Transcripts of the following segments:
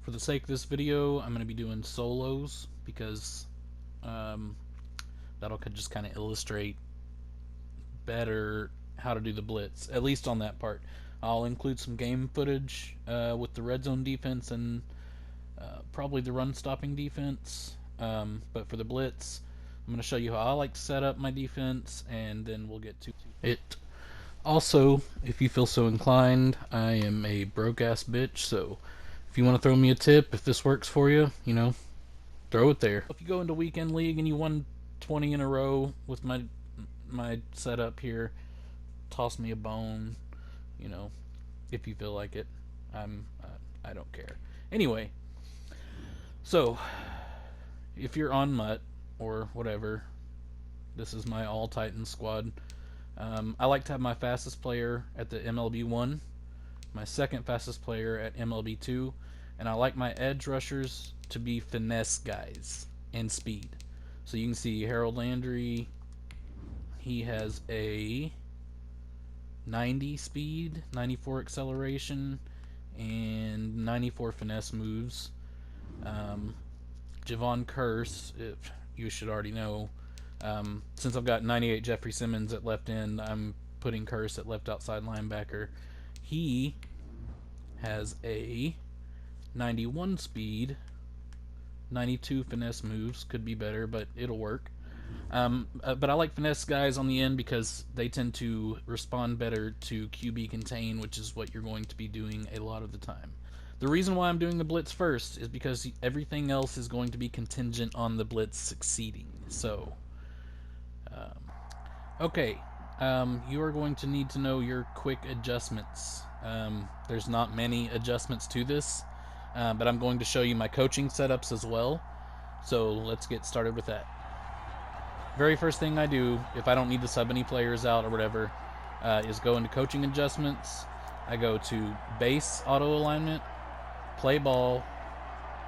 For the sake of this video, I'm going to be doing solos because that'll just kind of illustrate better how to do the blitz, at least on that part. I'll include some game footage with the red zone defense and probably the run stopping defense. But for the blitz, I'm going to show you how I like to set up my defense, and then we'll get to it. Also, if you feel so inclined, I am a broke ass bitch, so if you want to throw me a tip, if this works for you, throw it there. If you go into weekend league and you won 20 in a row with my setup here, toss me a bone, if you feel like it. I don't care. Anyway, so if you're on Mutt or whatever, this is my all Titans squad. I like to have my fastest player at the MLB 1, my second fastest player at MLB 2, and I like my edge rushers to be finesse guys and speed. So you can see Harold Landry, he has a 90 speed, 94 acceleration, and 94 finesse moves. Javon Curse, if you should already know, since I've got 98 Jeffrey Simmons at left end, I'm putting Curse at left outside linebacker. He has a 91 speed, 92 finesse moves. Could be better, but it'll work. But I like finesse guys on the end because they tend to respond better to QB contain, which is what you're going to be doing a lot of the time. The reason why I'm doing the blitz first is because everything else is going to be contingent on the blitz succeeding. So, okay, you are going to need to know your quick adjustments. There's not many adjustments to this, but I'm going to show you my coaching setups as well. So let's get started with that. Very first thing I do, if I don't need to sub any players out or whatever, is go into coaching adjustments. I go to base auto alignment, play ball,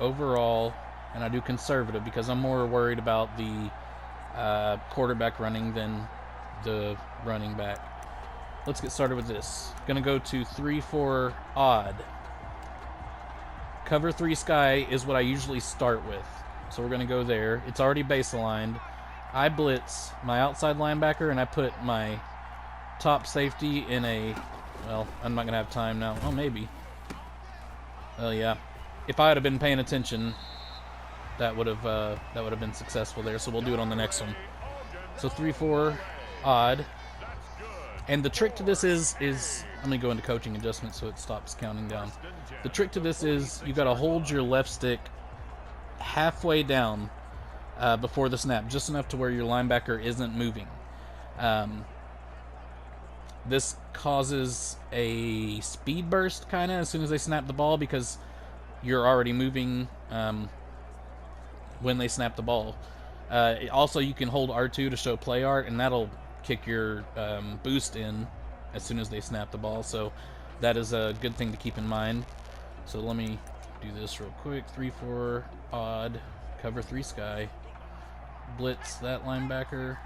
overall, and I do conservative because I'm more worried about the quarterback running than the running back. Let's get started with this. Gonna go to 3-4 odd. Cover 3 sky is what I usually start with. So we're gonna go there. It's already base aligned. I blitz my outside linebacker and I put my top safety in a, well, I'm not gonna have time now. Oh, maybe. Oh yeah. If I had been paying attention, that would have been successful there. So we'll do it on the next one. So 3-4 odd. And the trick to this is I'm gonna go into coaching adjustments so it stops counting down. The trick to this is you gotta hold your left stick halfway down before the snap, just enough to where your linebacker isn't moving. This causes a speed burst kind of as soon as they snap the ball because you're already moving when they snap the ball. Also, you can hold R2 to show play art, and that'll kick your boost in as soon as they snap the ball. So that is a good thing to keep in mind. So let me do this real quick. 3-4 odd, cover 3 sky, blitz that linebacker,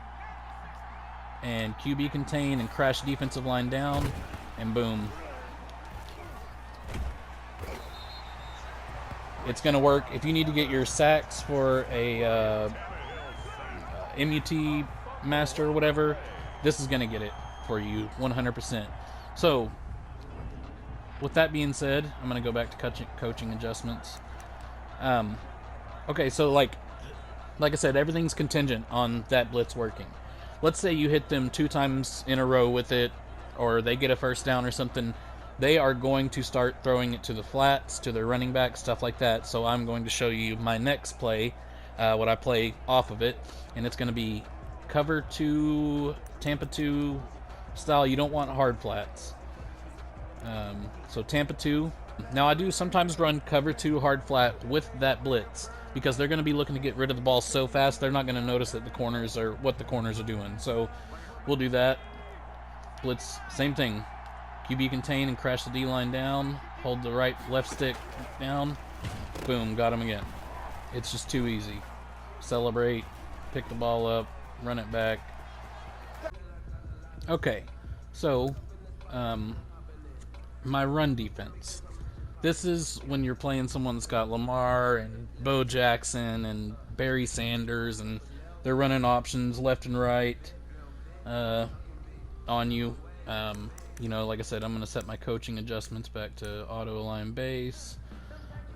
and QB contain and crash defensive line down, and boom. It's going to work. If you need to get your sacks for a MUT master or whatever, this is going to get it for you 100%. So, with that being said, I'm going to go back to coaching adjustments. Okay, so like I said, everything's contingent on that blitz working. Let's say you hit them 2 times in a row with it, or they get a first down or something. They are going to start throwing it to the flats, to their running back, stuff like that. So I'm going to show you my next play, what I play off of it, and it's going to be cover 2, Tampa 2 style. You don't want hard flats. So Tampa 2. Now I do sometimes run cover 2 hard flat with that blitz because they're going to be looking to get rid of the ball so fast they're not going to notice that the corners are what the corners are doing. So we'll do that. Blitz, same thing. QB contain and crash the D-line down. Hold the left stick down. Boom, got him again. It's just too easy. Celebrate, pick the ball up, run it back. Okay, so my run defense. This is when you're playing someone that's got Lamar and Bo Jackson and Barry Sanders, and they're running options left and right on you. Like I said, I'm going to set my coaching adjustments back to auto align base,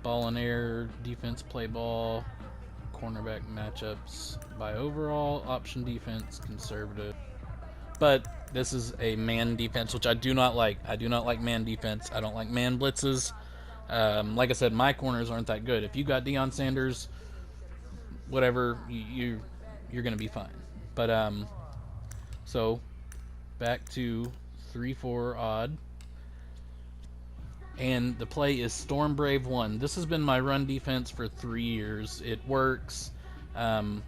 ball and air, defense play ball, cornerback matchups by overall, option defense, conservative. But this is a man defense, which I do not like. I do not like man defense. I don't like man blitzes. Like I said, my corners aren't that good. If you got Deion Sanders, whatever, you're going to be fine. But so back to 3-4 odd. And the play is Storm Brave 1. This has been my run defense for 3 years. It works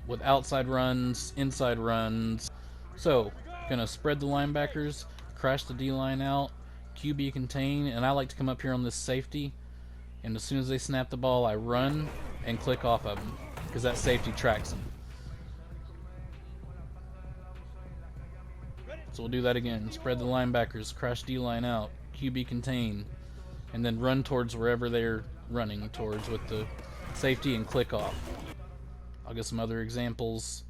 with outside runs, inside runs. So, gonna spread the linebackers, crash the D-line out, QB contain, and I like to come up here on this safety. And as soon as they snap the ball, I run and click off of them, because that safety tracks them. So we'll do that again. Spread the linebackers, crash D-line out, QB contain, and then run towards wherever they're running towards with the safety and click off. I'll get some other examples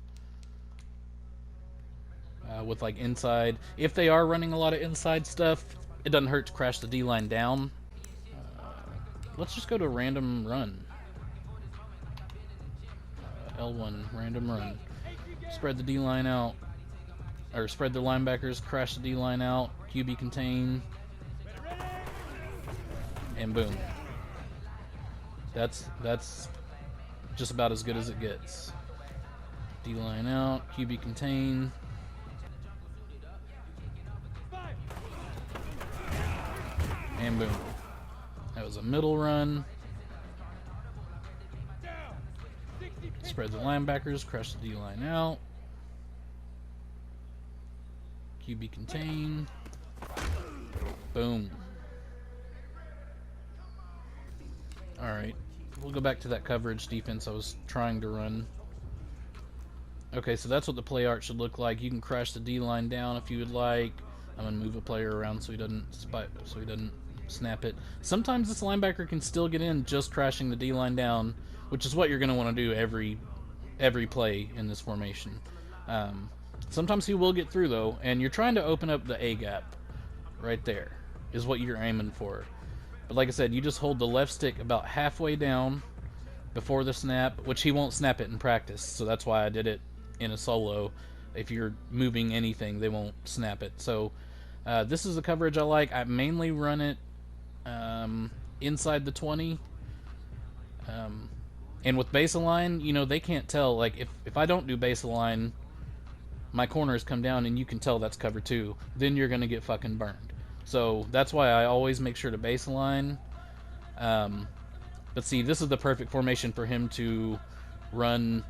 with like inside. If they are running a lot of inside stuff, it doesn't hurt to crash the D-line down. Let's just go to random run. L1, random run. Spread the D-line out, or spread the linebackers, crash the D-line out, QB contain, and boom. That's just about as good as it gets. D-line out, QB contain. And boom. That was a middle run. Spread the linebackers, crush the D-line out. QB contain. Boom. Alright. We'll go back to that coverage defense I was trying to run. Okay, so that's what the play art should look like. You can crash the D-line down if you would like. I'm going to move a player around so he doesn't snap it. Sometimes this linebacker can still get in just crashing the D-line down, which is what you're going to want to do every play in this formation. Sometimes he will get through, though, and you're trying to open up the A-gap right there is what you're aiming for. But like I said, you just hold the left stick about halfway down before the snap, which he won't snap it in practice, so that's why I did it in a solo. If you're moving anything, they won't snap it. So this is the coverage I like. I mainly run it inside the 20. And with base align, they can't tell. Like, if I don't do base align, my corners come down and you can tell that's cover 2. Then you're going to get fucking burned. So that's why I always make sure to base align. But see, this is the perfect formation for him to run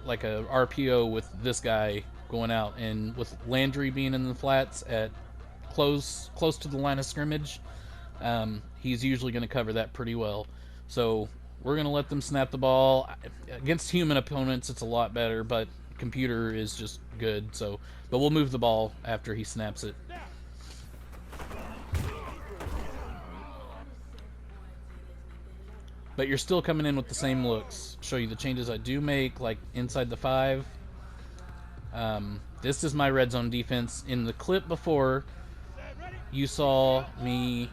like a RPO with this guy going out, and with Landry being in the flats at close to the line of scrimmage, he's usually going to cover that pretty well. So we're going to let them snap the ball. Against human opponents, it's a lot better, but computer is just good. But we'll move the ball after he snaps it. But you're still coming in with the same looks. Show you the changes I do make, like inside the 5. This is my red zone defense. In the clip before, you saw me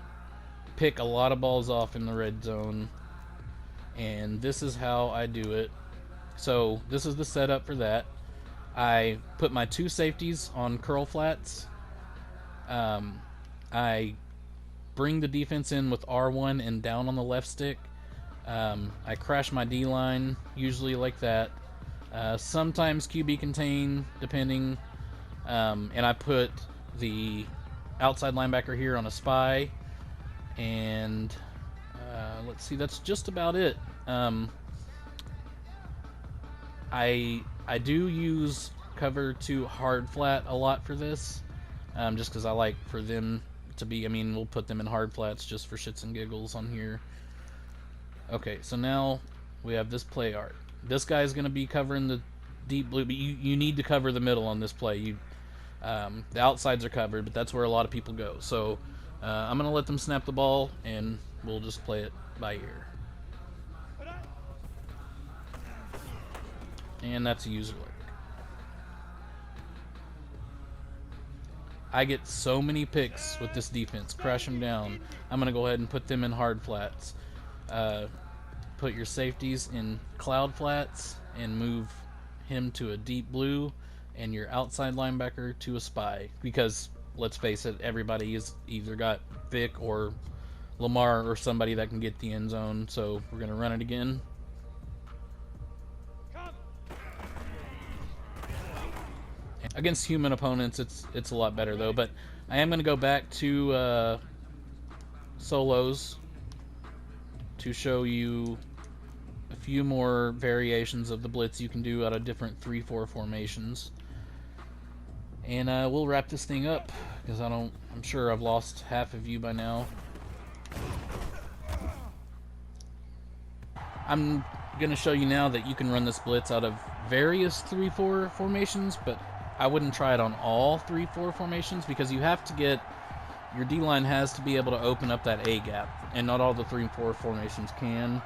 pick a lot of balls off in the red zone. And this is how I do it. So this is the setup for that. I put my 2 safeties on curl flats. I bring the defense in with R1 and down on the left stick. I crash my D-line, usually like that. Sometimes QB contain, depending. And I put the outside linebacker here on a spy. And let's see, that's just about it. I do use cover 2 hard flat a lot for this, just because I like for them to be, we'll put them in hard flats just for shits and giggles on here. Okay, so now we have this play art. This guy's going to be covering the deep blue, but you need to cover the middle on this play. The outsides are covered, but that's where a lot of people go. So I'm going to let them snap the ball, and we'll just play it by ear. And that's a user look. I get so many picks with this defense. Crash them down. I'm going to go ahead and put them in hard flats. Put your safeties in cloud flats and move him to a deep blue, and your outside linebacker to a spy. Because, let's face it, everybody has either got Vic or Lamar or somebody that can get the end zone. So we're going to run it again. Against human opponents, it's a lot better though. But I am going to go back to solos to show you a few more variations of the blitz you can do out of different 3-4 formations. And we'll wrap this thing up because I'm sure I've lost half of you by now. I'm going to show you now that you can run this blitz out of various 3-4 formations, but I wouldn't try it on all 3-4 formations because you have to get, your D-line has to be able to open up that A gap, and not all the 3-4 formations can.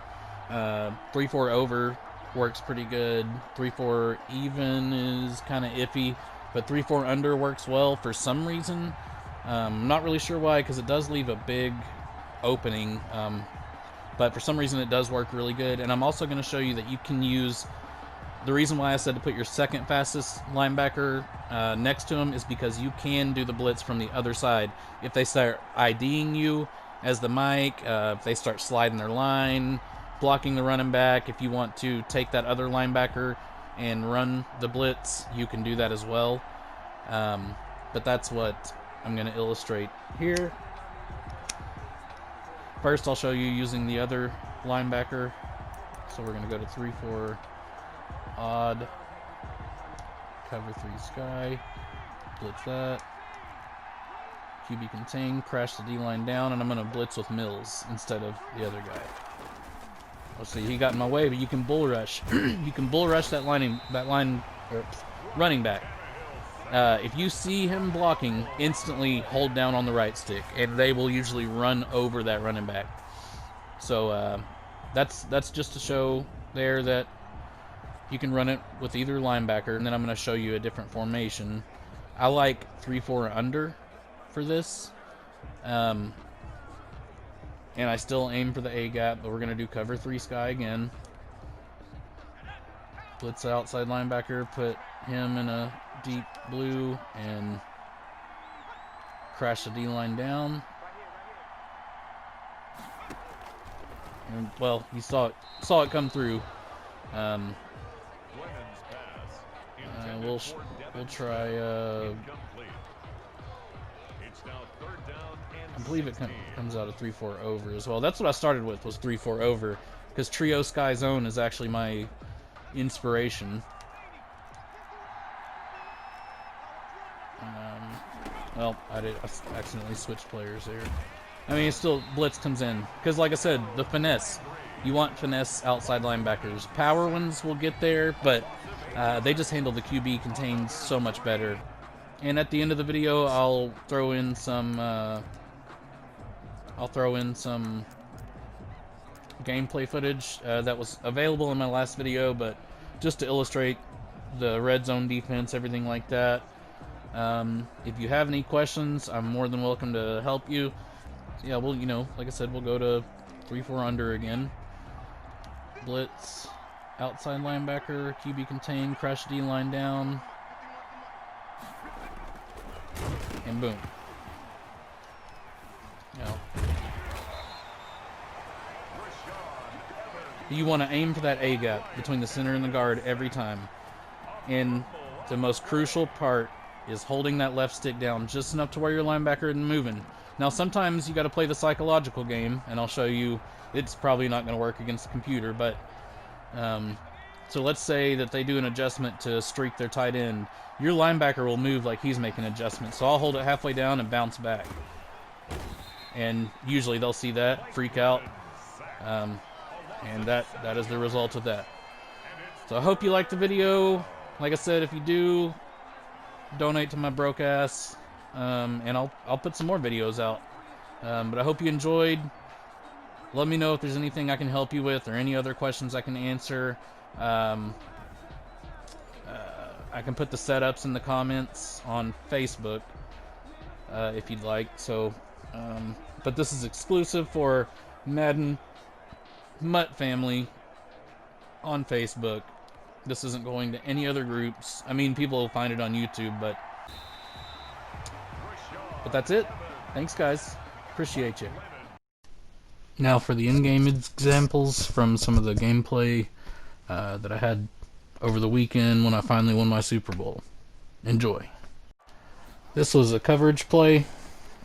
3-4 over works pretty good. 3-4 even is kind of iffy, but 3-4 under works well for some reason. I'm not really sure why, because it does leave a big opening, but for some reason it does work really good. And I'm also going to show you that you can use, the reason why I said to put your second fastest linebacker next to him is because you can do the blitz from the other side. If they start IDing you as the mic, if they start sliding their line, blocking the running back, if you want to take that other linebacker and run the blitz, you can do that as well. But that's what I'm going to illustrate here. First, I'll show you using the other linebacker. So we're going to go to 3-4 odd, cover 3 sky, blitz that, QB contain, crash the D-line down, and I'm going to blitz with Mills instead of the other guy. Let's see, he got in my way, but you can bull rush. You can bull rush that running back. If you see him blocking, instantly hold down on the right stick, and they will usually run over that running back. So that's just to show there that you can run it with either linebacker, and then I'm going to show you a different formation. I like 3-4 under for this, and I still aim for the A gap, but we're going to do cover 3 sky again. Blitz outside linebacker, put him in a deep blue, and crash the D-line down. And, well, you saw it come through. We'll try. I believe it comes out of 3-4 over as well. That's what I started with, was 3-4 over, because trio sky zone is actually my inspiration. Well, I accidentally switched players there. I mean, it's still, blitz comes in, because like I said, the finesse. You want finesse outside linebackers. Power ones will get there, but they just handle the QB contains so much better. And at the end of the video, I'll throw in some gameplay footage that was available in my last video, but just to illustrate the red zone defense, everything like that. If you have any questions, I'm more than welcome to help you. So yeah, we'll, like I said, we'll go to 3-4 under again. Blitz, outside linebacker, QB contain, crash D-line down, and boom. You want to aim for that A gap between the center and the guard every time. And the most crucial part is holding that left stick down just enough to where your linebacker isn't moving. Now, sometimes you got to play the psychological game, and I'll show you. It's probably not going to work against the computer, but so let's say that they do an adjustment to streak their tight end. Your linebacker will move like he's making an adjustment, so I'll hold it halfway down and bounce back. And usually they'll see that, freak out, and that is the result of that. So I hope you liked the video. Like I said, if you do, donate to my broke ass, and I'll put some more videos out. But I hope you enjoyed. Let me know if there's anything I can help you with or any other questions I can answer. Um, I can put the setups in the comments on Facebook if you'd like. So, but this is exclusive for Madden Mutt Family on Facebook. This isn't going to any other groups. I mean, people will find it on YouTube, but that's it. Thanks, guys. Appreciate you. Now for the in-game examples from some of the gameplay that I had over the weekend when I finally won my Super Bowl. Enjoy. This was a coverage play.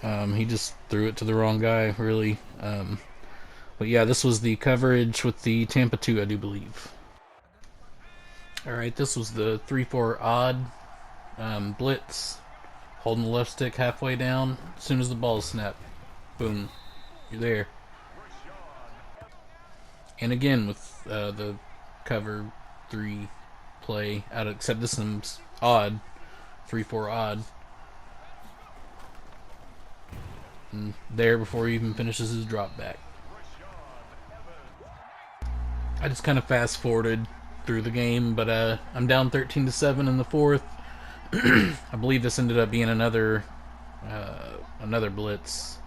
He just threw it to the wrong guy, really. But yeah, this was the coverage with the Tampa 2, I do believe. Alright, this was the 3-4 odd blitz. Holding the left stick halfway down. As soon as the ball is snapped, boom, you're there. And again with the cover 3 play, except this one's odd, 3-4 odd. And there before he even finishes his drop back. I just kind of fast forwarded through the game, but I'm down 13-7 in the fourth. I believe this ended up being another blitz.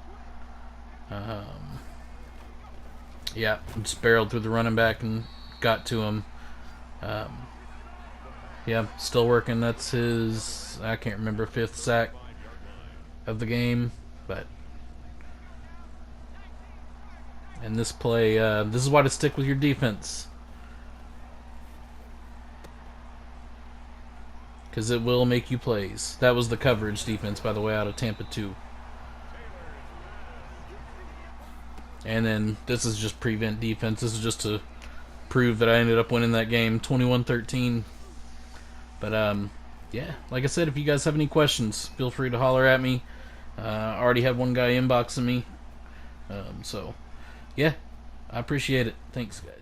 Yeah, just barreled through the running back and got to him. Yeah, still working. That's his, I can't remember, 5th sack of the game. But in this play, this is why to stick with your defense, because it will make you plays. That was the coverage defense, by the way, out of Tampa 2. And then this is just prevent defense. This is just to prove that I ended up winning that game 21-13. But yeah, like I said, if you guys have any questions, feel free to holler at me. I already had one guy inboxing me. So yeah, I appreciate it. Thanks, guys.